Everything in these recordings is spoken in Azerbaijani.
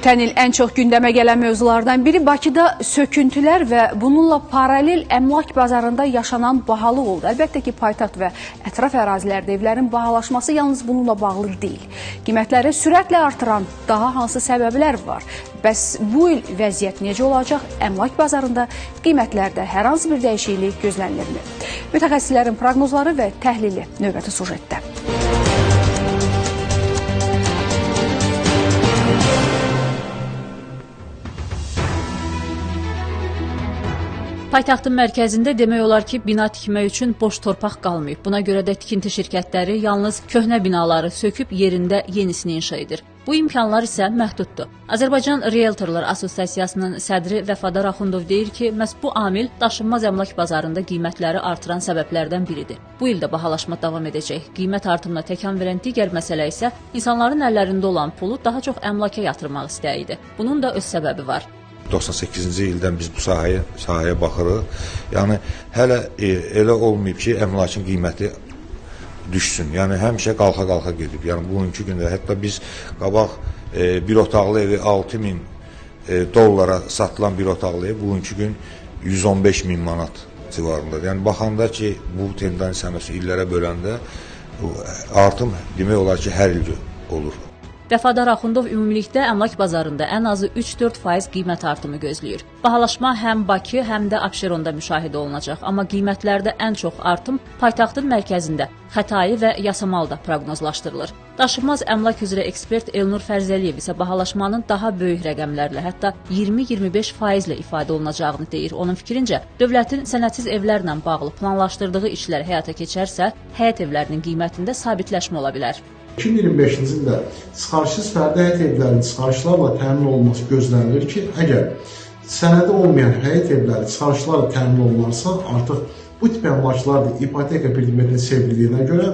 Ötən il ən çox gündəmə gələn mövzulardan biri Bakıda söküntülər və bununla paralel əmlak bazarında yaşanan bahalıq oldu. Əlbəttə ki, paytaxt və ətraf ərazilərdə evlərin bahalaşması yalnız bununla bağlı deyil. Qiymətləri sürətlə artıran daha hansı səbəblər var? Bəs bu il vəziyyət necə olacaq? Əmlak bazarında qiymətlərdə hər hansı bir dəyişiklik gözlənilirmi? Mütəxəssislərin proqnozları və təhlili növbəti sujetdə. Paytaxtın mərkəzində demək olar ki, bina tikmək üçün boş torpaq qalmayıb. Buna görə də tikinti şirkətləri yalnız köhnə binaları söküb yerində yenisini inşa edir. Bu imkanlar isə məhduddur. Azərbaycan Realtorlar Assosiasiyasının sədri Vəfadar Axundov deyir ki, məhz bu amil daşınmaz əmlak bazarında qiymətləri artıran səbəblərdən biridir. Bu ildə bahalaşma davam edəcək. Qiymət artımına təkan verən digər məsələ isə insanların əllərində olan pulu daha çox əmlaka yatırmaq istəyidir. Bunun da öz səbəbi var. 98-ci ildən biz bu sahəyə baxırıq. Yəni, hələ elə olmayıb ki, əmlakın qiyməti düşsün. Yəni, həmişə qalxa-qalxa gedib. Yəni, bugünkü gündə hətta biz qabaq bir otaqlı evi 6.000 dollara satılan bir otaqlı ev bugünkü gün 115.000 manat civarındadır. Yəni, baxanda ki, bu tendensiya illərə böləndə artım demək olar ki, hər il olur. Vəfadar Axundov ümumilikdə əmlak bazarında ən azı 3-4% qiymət artımı gözləyir. Bahalaşma həm Bakı, həm də Abşeronda müşahidə olunacaq. Amma qiymətlərdə ən çox artım paytaxtın mərkəzində, Xətai və Yasamalda proqnozlaşdırılır. Daşınmaz əmlak üzrə ekspert Elnur Fərzəliyev isə bahalaşmanın daha böyük rəqəmlərlə, hətta 20-25% ilə ifadə olunacağını deyir. Onun fikrincə, dövlətin sənədsiz evlərlə bağlı planlaşdırdığı işlər həyata keçərsə, həyət evlərinin qiymətində sabitləşmə ola bilər. 2025-ci ildə çıxarışsız fərdi həyət evlərinin çıxarışlarla təmin olunması gözlənilir ki, əgər sənədi olmayan həyət evləri çıxarışlarla təmin olunarsa, artıq bu tip əmlaklar da ipoteka predmetinə çevrildiyinə görə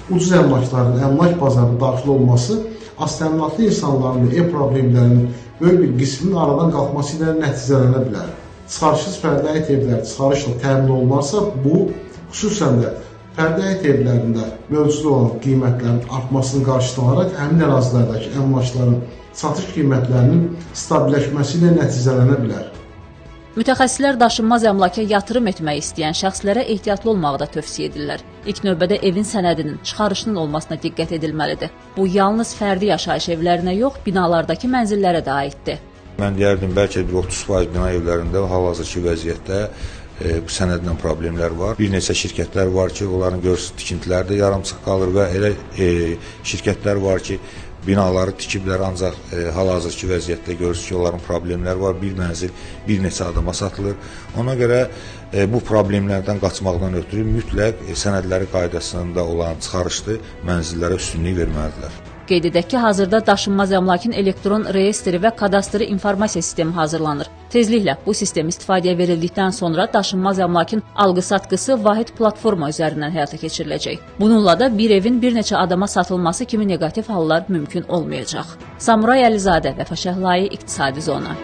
ucuz əmlakların əmlak bazarına daxil olması aztəminatlı insanların da ev problemlərinin böyük bir qisminin aradan qalxması ilə nəticələnə bilər. Çıxarışsız fərdi həyət evləri çıxarışla təmin olunarsa, bu xüsusən də fərdi həyət evlərində mövcud olan qiymətlərin artmasını qarşılanaraq həmin ərazilərdəki əmlakların satış qiymətlərinin stabilləşməsi ilə nəticələnə bilər. Mütəxəssislər daşınmaz əmlaka yatırım etmək istəyən şəxslərə ehtiyatlı olmağı da tövsiyə edirlər. İlk növbədə evin sənədinin, çıxarışının olmasına diqqət edilməlidir. Bu, yalnız fərdi yaşayış evlərinə yox, binalardakı mənzillərə də aiddir. Mən deyərdim, bəlkə bir 30% bina evlərində hal-hazırki vəziyyətdə bu sənədlə problemlər var. Bir neçə şirkətlər var ki, onların tikintiləri də yarımçıq qalır və elə şirkətlər var ki, binaları tikiblər, ancaq hal-hazırki vəziyyətdə görürsünüz ki, onların problemləri var. Bir mənzil bir neçə adama satılır. Ona görə bu problemlərdən qaçmaqdan ötürü mütləq sənədləri qaydasında olan çıxarışlı mənzillərə üstünlük verməlidirlər. Qeyd edək ki, hazırda daşınmaz əmlakın elektron reyestri və kadastri informasiya sistemi hazırlanır. Tezliklə bu sistem istifadəyə verildikdən sonra daşınmaz əmlakın alqı-satqısı vahid platforma üzərindən həyata keçiriləcək. Bununla da bir evin bir neçə adama satılması kimi neqativ hallar mümkün olmayacaq. Samuray Əlizadə, Vəfa Şəhlai, İqtisadi Zona.